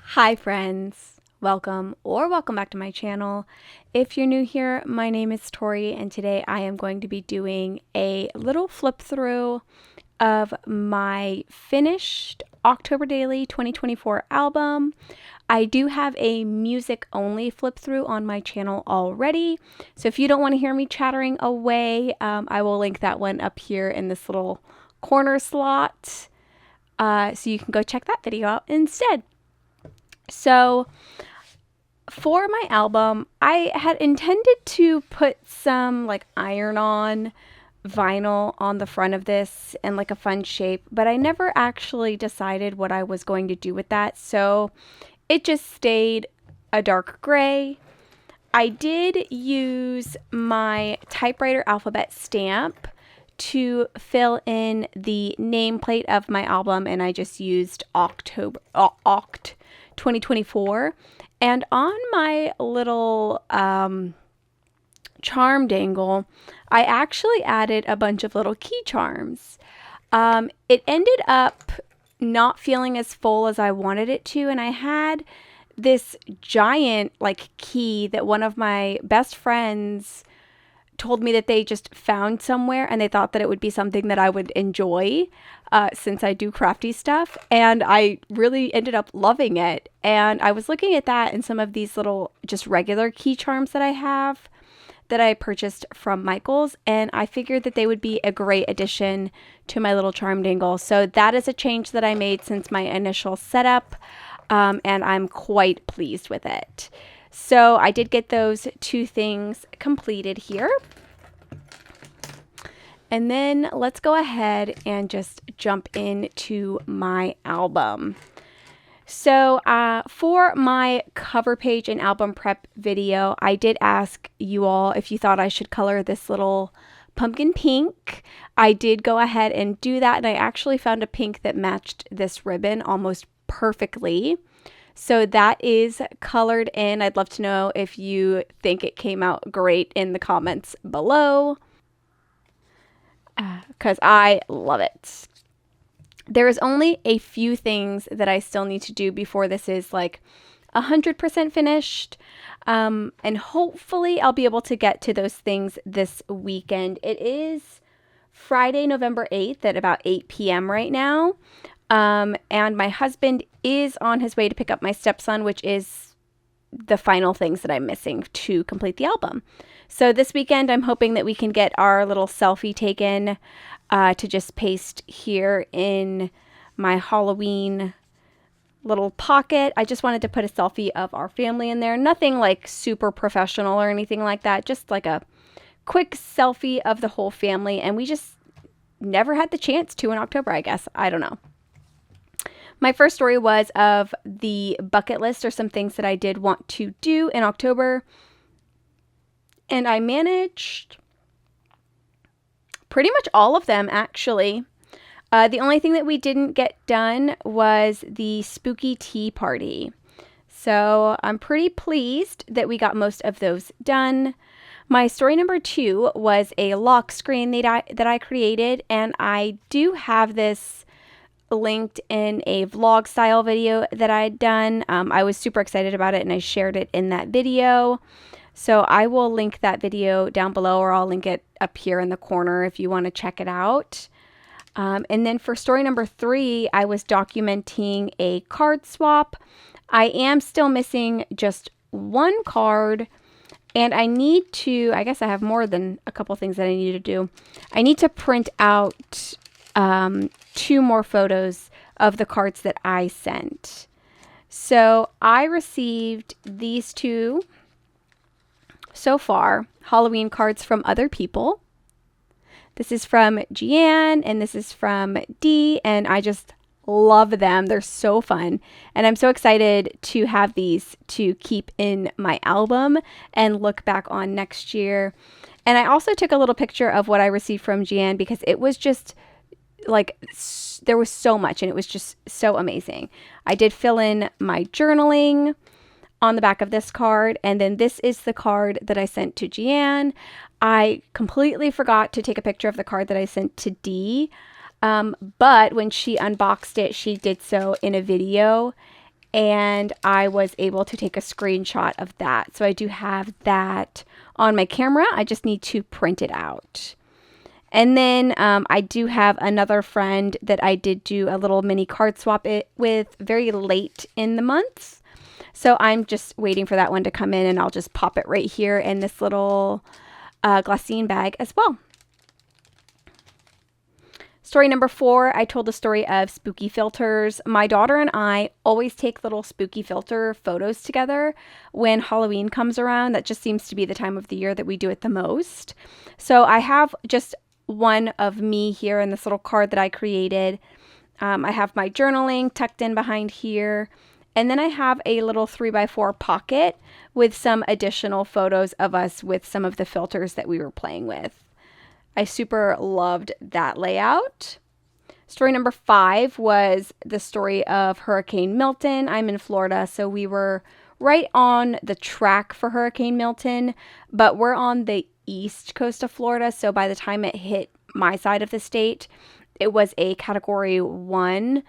Hi friends, welcome back to my channel. If you're new here, my name is Tori and today I am going to be doing a little flip through of my finished October Daily 2024 album. I do have a music only flip through on my channel already, so if you don't want to hear me chattering away, I will link that one up here in this little corner slot, so you can go check that video out instead. So for my album, I had intended to put some like iron-on vinyl on the front of this in like a fun shape, but I never actually decided what I was going to do with that, so it just stayed a dark gray. I did use my typewriter alphabet stamp to fill in the nameplate of my album, and I just used Oct 2024. And on my little charm dangle, I actually added a bunch of little key charms. It ended up not feeling as full as I wanted it to, and I had this giant like key that one of my best friends told me that they just found somewhere, and they thought that it would be something that I would enjoy since I do crafty stuff, and I really ended up loving it. And I was looking at that and some of these little just regular key charms that I have that I purchased from Michael's, and I figured that they would be a great addition to my little charm dangle. So that is a change that I made since my initial setup, and I'm quite pleased with it. So I did get those two things completed here. And then let's go ahead and just jump into my album. So for my cover page and album prep video, I did ask you all if you thought I should color this little pumpkin pink. I did go ahead and do that, and I actually found a pink that matched this ribbon almost perfectly. So that is colored in. I'd love to know if you think it came out great in the comments below, because I love it. There is only a few things that I still need to do before this is like 100% finished. And hopefully I'll be able to get to those things this weekend. It is Friday, November 8th at about 8 p.m. right now. And my husband is on his way to pick up my stepson, which is the final things that I'm missing to complete the album. So this weekend, I'm hoping that we can get our little selfie taken to just paste here in my Halloween little pocket. I just wanted to put a selfie of our family in there. Nothing like super professional or anything like that. Just like a quick selfie of the whole family. And we just never had the chance to in October, I guess. I don't know. My first story was of the bucket list, or some things that I did want to do in October. And I managed pretty much all of them, actually. The only thing that we didn't get done was the spooky tea party. So I'm pretty pleased that we got most of those done. My story number 2 was a lock screen that I created, and I do have this linked in a vlog style video that I'd done. I was super excited about it, and I shared it in that video. So I will link that video down below, or I'll link it up here in the corner if you want to check it out. And then for story number 3, I was documenting a card swap. I am still missing just one card, and I need to, I guess I have more than a couple things that I need to do. I need to print out 2 more photos of the cards that I sent. So I received these 2 so far, Halloween cards from other people. This is from Jeanne, and this is from Dee, and I just love them. They're so fun, and I'm so excited to have these to keep in my album and look back on next year. And I also took a little picture of what I received from Jeanne, because it was just like, there was so much, and it was just so amazing. I did fill in my journaling on the back of this card, and then this is the card that I sent to Jeanne. I completely forgot to take a picture of the card that I sent to Dee, but when she unboxed it, she did so in a video, and I was able to take a screenshot of that. So I do have that on my camera. I just need to print it out. And then I do have another friend that I did do a little mini card swap it with very late in the month. So I'm just waiting for that one to come in, and I'll just pop it right here in this little glassine bag as well. Story number 4, I told the story of spooky filters. My daughter and I always take little spooky filter photos together when Halloween comes around. That just seems to be the time of the year that we do it the most. So I have just one of me here in this little card that I created. I have my journaling tucked in behind here. And then I have a little 3x4 pocket with some additional photos of us with some of the filters that we were playing with. I super loved that layout. Story number 5 was the story of Hurricane Milton. I'm in Florida, so we were right on the track for Hurricane Milton, but we're on the east coast of Florida, so by the time it hit my side of the state, it was a Category 1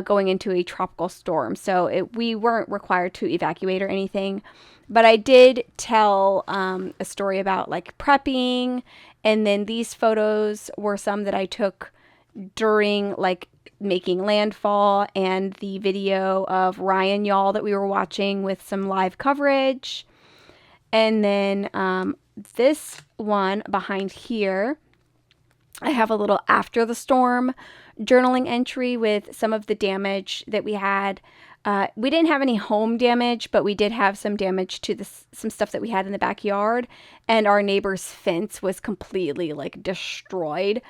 going into a tropical storm. So we weren't required to evacuate or anything, but I did tell a story about like prepping. And then these photos were some that I took during like making landfall, and the video of Ryan Y'all that we were watching with some live coverage. And then this one behind here, I have a little after the storm journaling entry with some of the damage that we had. We didn't have any home damage, but we did have some damage to some stuff that we had in the backyard, and our neighbor's fence was completely like destroyed.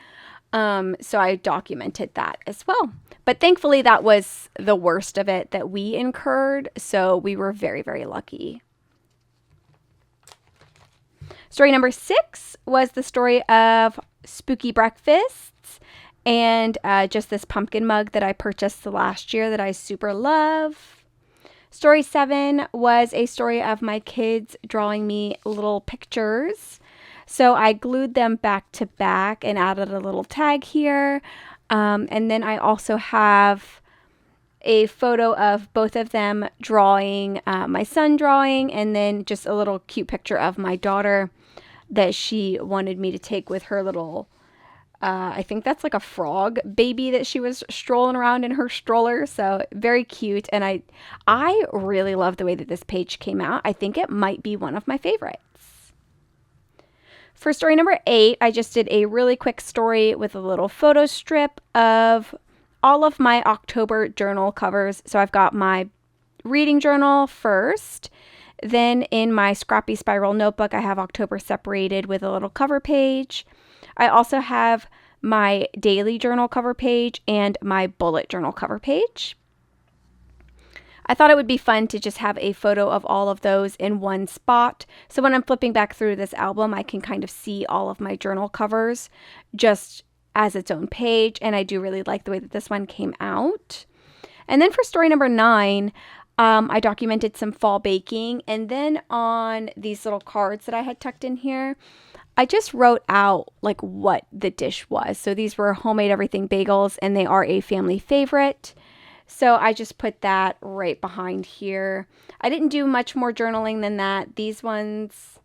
So I documented that as well. But thankfully that was the worst of it that we incurred. So we were very, very lucky. Story number 6 was the story of spooky breakfasts and just this pumpkin mug that I purchased last year that I super love. Story 7 was a story of my kids drawing me little pictures. So I glued them back to back and added a little tag here. And then I also have a photo of both of them drawing, my son drawing, and then just a little cute picture of my daughter that she wanted me to take with her little, I think that's like a frog baby that she was strolling around in her stroller. So very cute. And I really love the way that this page came out. I think it might be one of my favorites. For story number 8, I just did a really quick story with a little photo strip of all of my October journal covers. So I've got my reading journal first. Then in my scrappy spiral notebook, I have October separated with a little cover page. I also have my daily journal cover page and my bullet journal cover page. I thought it would be fun to just have a photo of all of those in one spot. So when I'm flipping back through this album, I can kind of see all of my journal covers just as its own page. And I do really like the way that this one came out. And then for story number 9, I documented some fall baking. And then on these little cards that I had tucked in here, I just wrote out like what the dish was. So these were homemade everything bagels, and they are a family favorite. So I just put that right behind here. I didn't do much more journaling than that. These ones,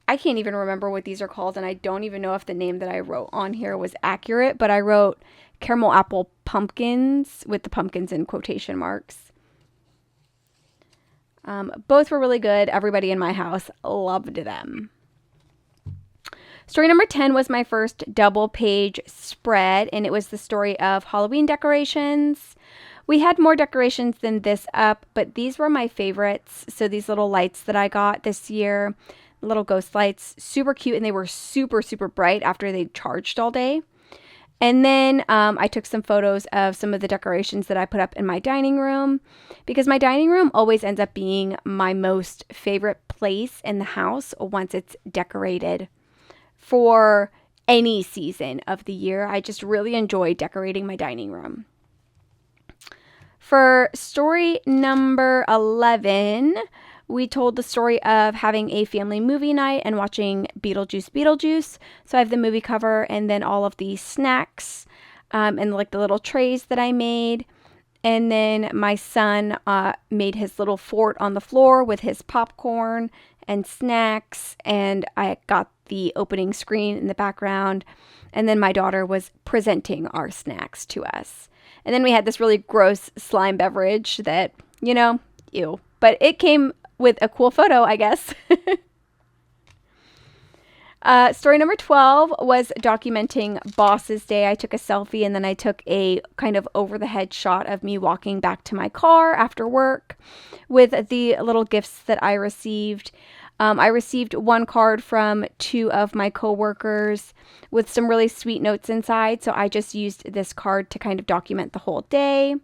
I can't even remember what these are called, and I don't even know if the name that I wrote on here was accurate, but I wrote caramel apple pumpkins with the pumpkins in quotation marks. Both were really good. Everybody in my house loved them. Story number 10 was my first double page spread, and it was the story of Halloween decorations. We had more decorations than this up, but these were my favorites. So these little lights that I got this year, little ghost lights, super cute, and they were super, super bright after they charged all day. And then I took some photos of some of the decorations that I put up in my dining room, because my dining room always ends up being my most favorite place in the house once it's decorated for any season of the year. I just really enjoy decorating my dining room. For story number 11, we told the story of having a family movie night and watching Beetlejuice. So I have the movie cover and then all of the snacks and like the little trays that I made. And then my son made his little fort on the floor with his popcorn and snacks. And I got the opening screen in the background. And then my daughter was presenting our snacks to us. And then we had this really gross slime beverage that, you know, ew. But it came with a cool photo, I guess. Story number 12 was documenting Boss's Day. I took a selfie and then I took a kind of over the head shot of me walking back to my car after work with the little gifts that I received. I received one card from 2 of my coworkers with some really sweet notes inside. So I just used this card to kind of document the whole day.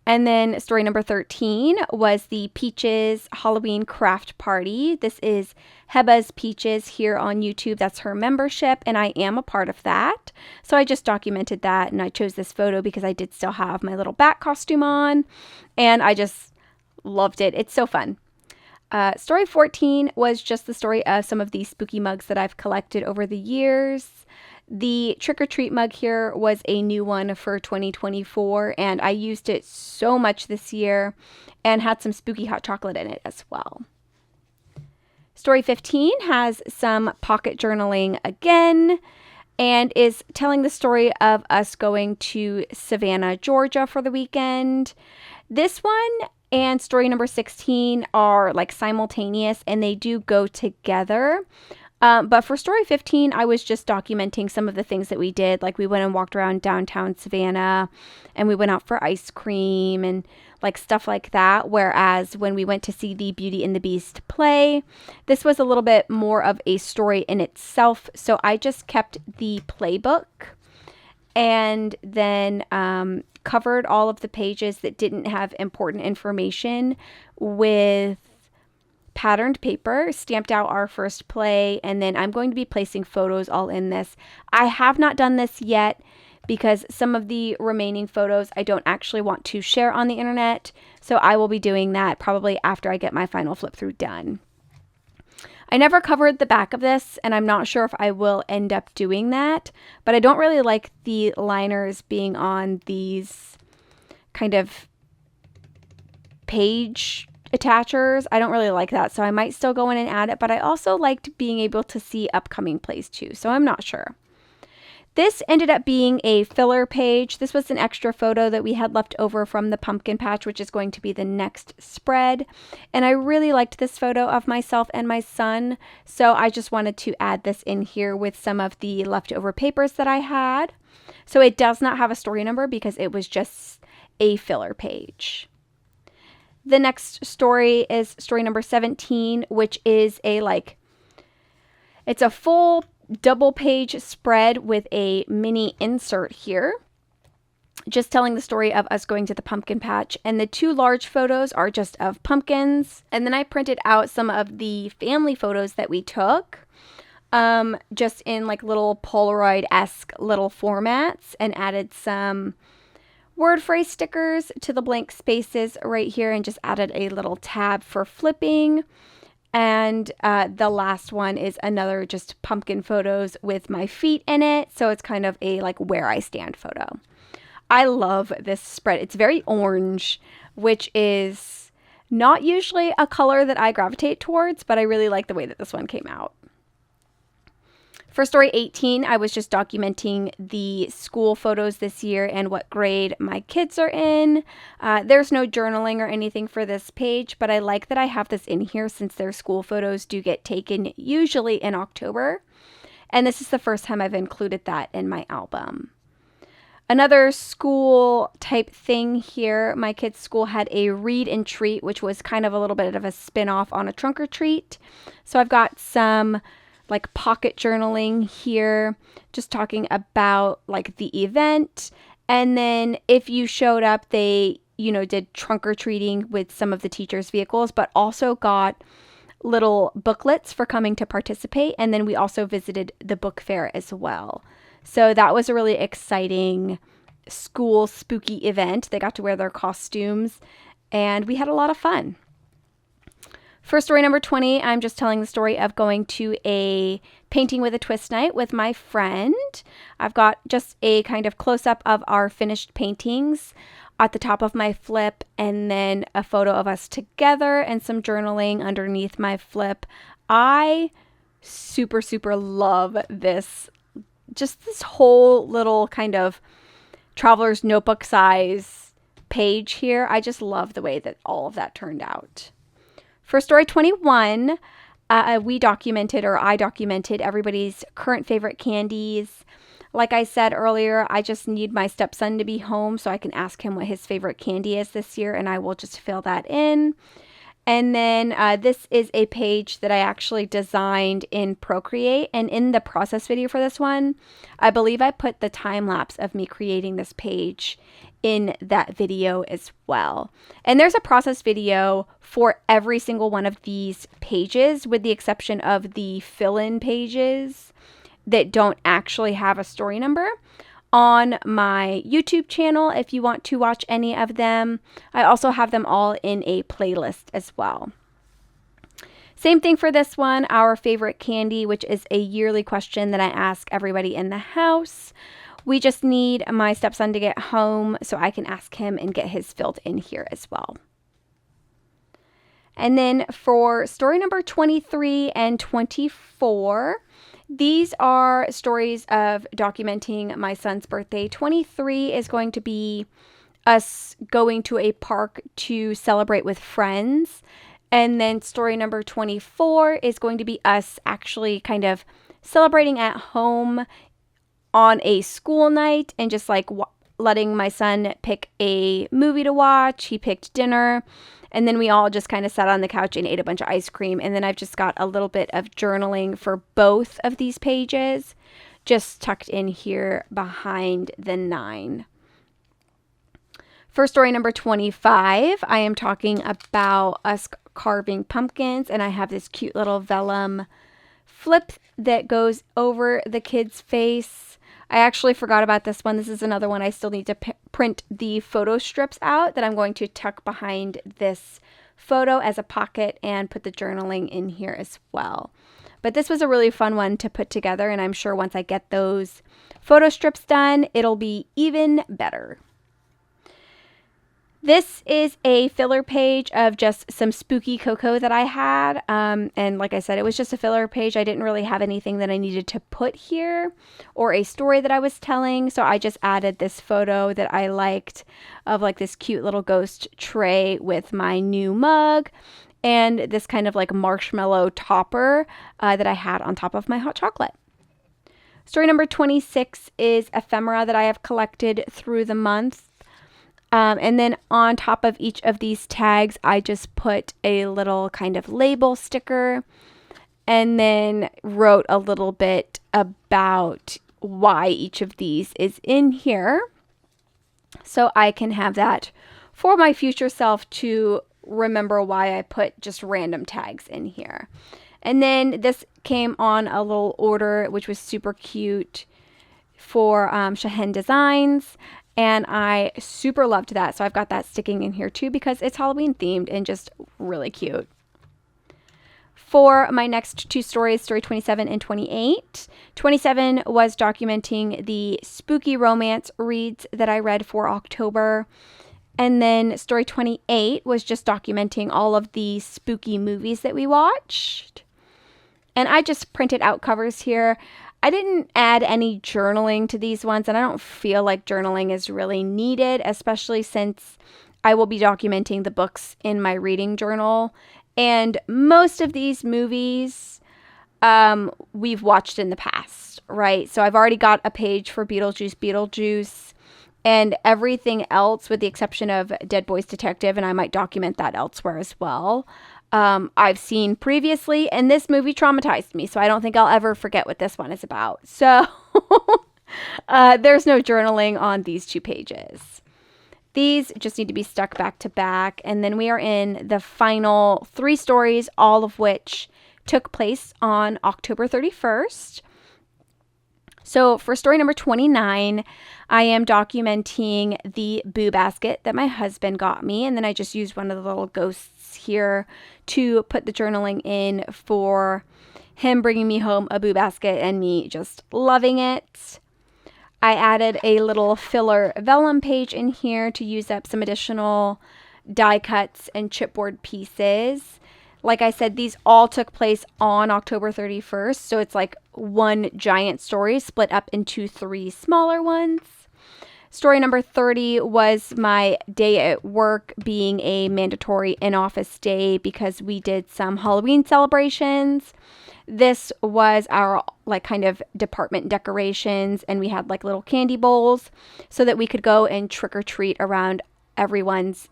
And then story number 13 was the Peaches Halloween craft party. This is Heba's Peaches here on YouTube. That's her membership, and I am a part of that. So I just documented that, and I chose this photo because I did still have my little bat costume on, and I just loved it. It's so fun. Story 14 was just the story of some of these spooky mugs that I've collected over the years. The trick-or-treat mug here was a new one for 2024, and I used it so much this year and had some spooky hot chocolate in it as well. Story 15 has some pocket journaling again and is telling the story of us going to Savannah, Georgia for the weekend. This one and story number 16 are like simultaneous and they do go together. But for story 15, I was just documenting some of the things that we did. Like we went and walked around downtown Savannah and we went out for ice cream and like stuff like that. Whereas when we went to see the Beauty and the Beast play, this was a little bit more of a story in itself. So I just kept the playbook and then covered all of the pages that didn't have important information with patterned paper, stamped out our first play, and then I'm going to be placing photos all in this. I have not done this yet because some of the remaining photos I don't actually want to share on the internet, so I will be doing that probably after I get my final flip through done. I never covered the back of this, and I'm not sure if I will end up doing that, but I don't really like the liners being on these kind of page attachers. I don't really like that, so I might still go in and add it, but I also liked being able to see upcoming plays too, so I'm not sure. This ended up being a filler page. This was an extra photo that we had left over from the pumpkin patch, which is going to be the next spread, and I really liked this photo of myself and my son, so I just wanted to add this in here with some of the leftover papers that I had. So it does not have a story number because it was just a filler page. The next story is story number 17, which is it's a full double page spread with a mini insert here, just telling the story of us going to the pumpkin patch. And the 2 large photos are just of pumpkins. And then I printed out some of the family photos that we took, just in like little Polaroid-esque little formats, and added some word phrase stickers to the blank spaces right here and just added a little tab for flipping. And the last one is another just pumpkin photos with my feet in it. So it's kind of a like where I stand photo. I love this spread. It's very orange, which is not usually a color that I gravitate towards, but I really like the way that this one came out. For story 18, I was just documenting the school photos this year and what grade my kids are in. There's no journaling or anything for this page, but I like that I have this in here since their school photos do get taken usually in October. And this is the first time I've included that in my album. Another school type thing here, my kids' school had a read and treat, which was kind of a little bit of a spin-off on a trunk or treat. So I've got some like pocket journaling here, just talking about like the event. And then if you showed up, they, did trunk or treating with some of the teachers' vehicles, but also got little booklets for coming to participate. And then we also visited the book fair as well. So that was a really exciting school spooky event. They got to wear their costumes and we had a lot of fun. For story number 20, I'm just telling the story of going to a painting with a twist night with my friend. I've got just a kind of close-up of our finished paintings at the top of my flip, and then a photo of us together and some journaling underneath my flip. I super, super love this, just this whole little kind of traveler's notebook size page here. I just love the way that all of that turned out. For story 21, I documented everybody's current favorite candies. Like I said earlier, I just need my stepson to be home so I can ask him what his favorite candy is this year, and I will just fill that in. And then this is a page that I actually designed in Procreate. And in the process video for this one, I believe I put the time lapse of me creating this page in that video as well. And there's a process video for every single one of these pages, with the exception of the fill-in pages that don't actually have a story number, on my YouTube channel if you want to watch any of them. I also have them all in a playlist as well. Same thing for this one, our favorite candy, which is a yearly question that I ask everybody in the house. We just need my stepson to get home so I can ask him and get his filled in here as well. And then for story number 23 and 24, these are stories of documenting my son's birthday. 23 is going to be us going to a park to celebrate with friends. And then story number 24 is going to be us actually kind of celebrating at home on a school night and just like letting my son pick a movie to watch. He picked dinner. And then we all just kind of sat on the couch and ate a bunch of ice cream. And then I've just got a little bit of journaling for both of these pages, just tucked in here behind the 9. For story number 25, I am talking about us carving pumpkins. And I have this cute little vellum flip that goes over the kid's face. I actually forgot about this one. This is another one I still need to print the photo strips out that I'm going to tuck behind this photo as a pocket and put the journaling in here as well. But this was a really fun one to put together, and I'm sure once I get those photo strips done, it'll be even better. This is a filler page of just some spooky cocoa that I had. And like I said, it was just a filler page. I didn't really have anything that I needed to put here or a story that I was telling. So I just added this photo that I liked of like this cute little ghost tray with my new mug and this kind of like marshmallow topper that I had on top of my hot chocolate. Story number 26 is ephemera that I have collected through the month. And then on top of each of these tags, I just put a little kind of label sticker and then wrote a little bit about why each of these is in here. So I can have that for my future self to remember why I put just random tags in here. And then this came on a little order, which was super cute for Shahen Designs. And I super loved that. So I've got that sticking in here too because it's Halloween themed and just really cute. For my next two stories, story 27 and 28. 27 was documenting the spooky romance reads that I read for October. And then story 28 was just documenting all of the spooky movies that we watched. And I just printed out covers here. I didn't add any journaling to these ones, and I don't feel like journaling is really needed, especially since I will be documenting the books in my reading journal. And most of these movies we've watched in the past, right? So I've already got a page for Beetlejuice, and everything else, with the exception of Dead Boys Detective, and I might document that elsewhere as well. I've seen previously, and this movie traumatized me, so I don't think I'll ever forget what this one is about. So there's no journaling on these two pages. These just need to be stuck back to back, and then we are in the final 3 stories, all of which took place on October 31st. So for story number 29, I am documenting the boo basket that my husband got me. And then I just used one of the little ghosts here to put the journaling in for him bringing me home a boo basket and me just loving it. I added a little filler vellum page in here to use up some additional die cuts and chipboard pieces. Like I said, these all took place on October 31st, so it's like one giant story split up into 3 smaller ones. Story number 30 was my day at work being a mandatory in-office day because we did some Halloween celebrations. This was our like kind of department decorations, and we had like little candy bowls so that we could go and trick or treat around everyone's,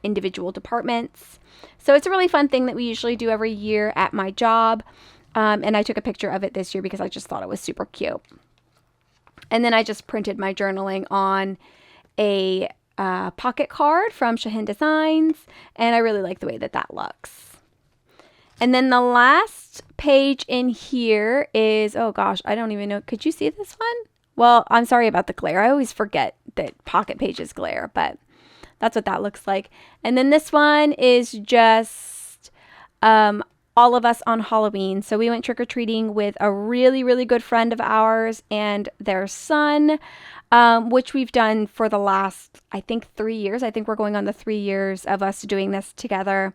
individual departments. So it's a really fun thing that we usually do every year at my job. And I took a picture of it this year because I just thought it was super cute. And then I just printed my journaling on a pocket card from Shahin Designs. And I really like the way that that looks. And then the last page in here is, oh gosh, I don't even know. Could you see this one? Well, I'm sorry about the glare. I always forget that pocket pages glare, but that's what that looks like. And then this one is just all of us on Halloween. So we went trick-or-treating with a really, really good friend of ours and their son, which we've done for the last, I think, 3 years. I think we're going on the 3 years of us doing this together.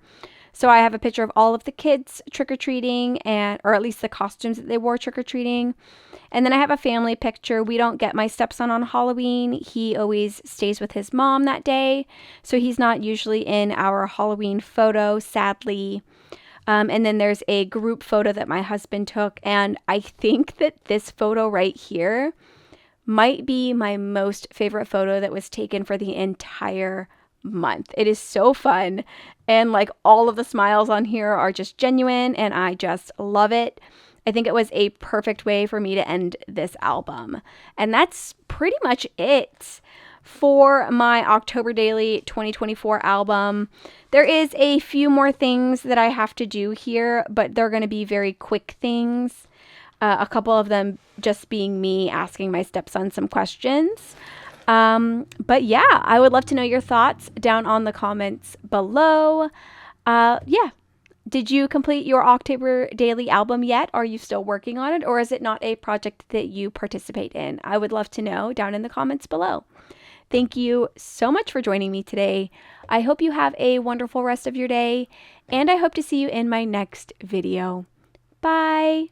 So I have a picture of all of the kids trick-or-treating, or at least the costumes that they wore trick-or-treating. And then I have a family picture. We don't get my stepson on Halloween. He always stays with his mom that day. So he's not usually in our Halloween photo, sadly. And then there's a group photo that my husband took. And I think that this photo right here might be my most favorite photo that was taken for the entire month. It is so fun. And like all of the smiles on here are just genuine and I just love it. I think it was a perfect way for me to end this album. And that's pretty much it for my October Daily 2024 album. There is a few more things that I have to do here, but they're going to be very quick things. A couple of them just being me asking my stepson some questions. But yeah, I would love to know your thoughts down on the comments below. Yeah. Did you complete your October Daily album yet? Are you still working on it, or is it not a project that you participate in? I would love to know down in the comments below. Thank you so much for joining me today. I hope you have a wonderful rest of your day, and I hope to see you in my next video. Bye.